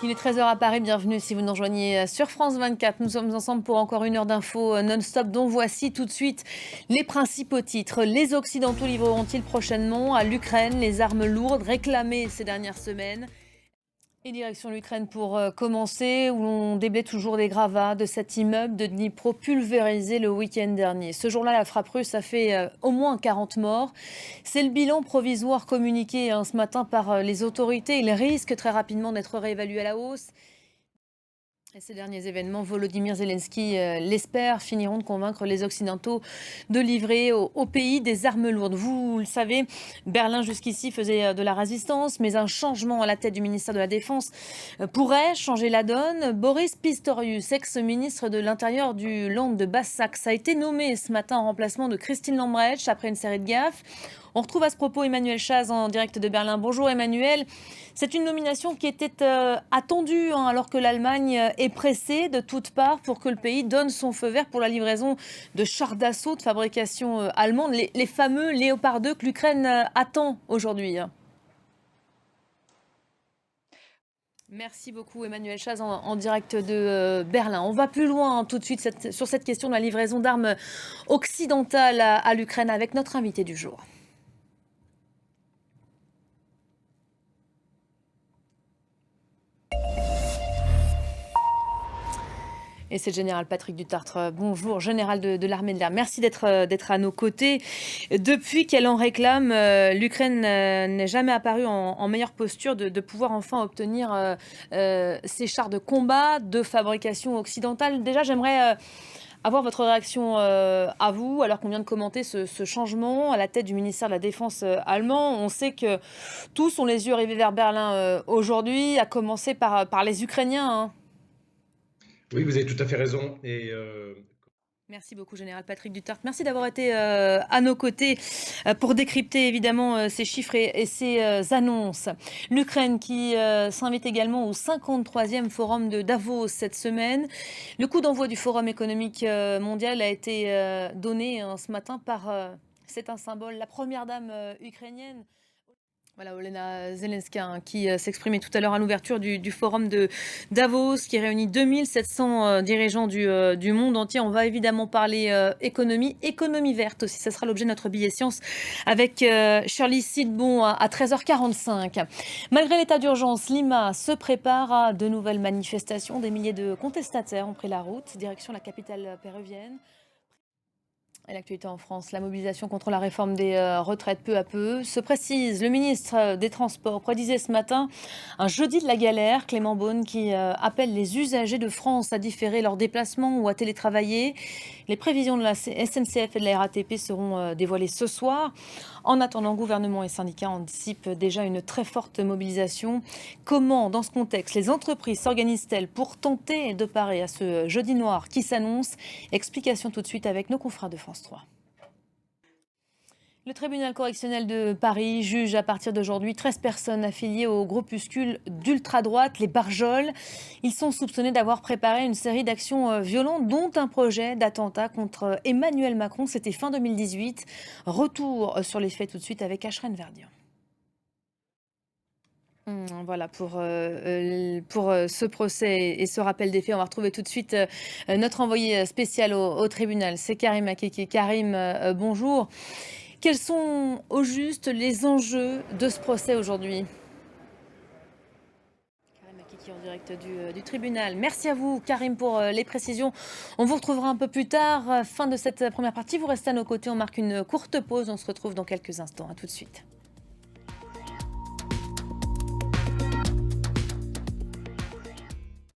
Il est 13 h à Paris, bienvenue si vous nous rejoignez sur France 24. Nous sommes ensemble pour encore une heure d'infos non-stop dont voici tout de suite les principaux titres. Les Occidentaux livreront-ils prochainement à l'Ukraine les armes lourdes réclamées ces dernières semaines ? Et direction l'Ukraine pour commencer, où l'on déblaye toujours des gravats de cet immeuble de Dnipro pulvérisé le week-end dernier. Ce jour-là, la frappe russe a fait au moins 40 morts. C'est le bilan provisoire communiqué ce matin par les autorités. Il risque très rapidement d'être réévalué à la hausse. Et ces derniers événements, Volodymyr Zelensky l'espère, finiront de convaincre les Occidentaux de livrer au pays des armes lourdes. Vous le savez, Berlin jusqu'ici faisait de la résistance, mais un changement à la tête du ministère de la Défense pourrait changer la donne. Boris Pistorius, ex-ministre de l'Intérieur du Land de Basse-Saxe, a été nommé ce matin en remplacement de Christine Lambrecht après une série de gaffes. On retrouve à ce propos Emmanuel Chaz en direct de Berlin. Bonjour Emmanuel. C'est une nomination qui était attendue alors que l'Allemagne est pressée de toutes parts pour que le pays donne son feu vert pour la livraison de chars d'assaut de fabrication allemande, les fameux Léopard 2 que l'Ukraine attend aujourd'hui. Merci beaucoup Emmanuel Chaz en direct de Berlin. On va plus loin tout de suite sur cette question de la livraison d'armes occidentales à l'Ukraine avec notre invité du jour. Et c'est le général Patrick Dutartre. Bonjour, général de l'armée de l'air. Merci d'être à nos côtés. Depuis qu'elle en réclame, l'Ukraine n'est jamais apparue en meilleure posture de pouvoir enfin obtenir ces chars de combat de fabrication occidentale. Déjà, j'aimerais avoir votre réaction à vous, alors qu'on vient de commenter ce changement à la tête du ministère de la Défense allemand. On sait que tous ont les yeux rivés vers Berlin aujourd'hui, à commencer par les Ukrainiens, hein. Oui, vous avez tout à fait raison. Merci beaucoup, Général Patrick Dutartre. Merci d'avoir été à nos côtés pour décrypter évidemment ces chiffres et ces annonces. L'Ukraine qui s'invite également au 53e forum de Davos cette semaine. Le coup d'envoi du Forum économique mondial a été donné ce matin par, c'est un symbole, la première dame ukrainienne. Voilà, Olena Zelenska qui s'exprimait tout à l'heure à l'ouverture du forum de Davos qui réunit 2700 dirigeants du monde entier. On va évidemment parler économie verte aussi. Ce sera l'objet de notre billet science avec Shirley Sidbon à 13h45. Malgré l'état d'urgence, Lima se prépare à de nouvelles manifestations. Des milliers de contestataires ont pris la route, direction la capitale péruvienne. Et l'actualité en France, la mobilisation contre la réforme des retraites peu à peu se précise. Le ministre des Transports prédisait ce matin un jeudi de la galère. Clément Beaune qui appelle les usagers de France à différer leurs déplacements ou à télétravailler. Les prévisions de la SNCF et de la RATP seront dévoilées ce soir. En attendant, gouvernement et syndicats anticipent déjà une très forte mobilisation. Comment, dans ce contexte, les entreprises s'organisent-elles pour tenter de parer à ce jeudi noir qui s'annonce? Explication tout de suite avec nos confrères de France 3. Le tribunal correctionnel de Paris juge à partir d'aujourd'hui 13 personnes affiliées au groupuscule d'ultra-droite, les Barjols. Ils sont soupçonnés d'avoir préparé une série d'actions violentes, dont un projet d'attentat contre Emmanuel Macron. C'était fin 2018. Retour sur les faits tout de suite avec Ashrène Verdian. Voilà pour ce procès et ce rappel des faits. On va retrouver tout de suite notre envoyé spécial au tribunal. C'est Karim Akiki. Karim, bonjour. Quels sont au juste les enjeux de ce procès aujourd'hui? Karim Akiki en direct du tribunal. Merci à vous, Karim, pour les précisions. On vous retrouvera un peu plus tard. Fin de cette première partie. Vous restez à nos côtés. On marque une courte pause. On se retrouve dans quelques instants. À tout de suite.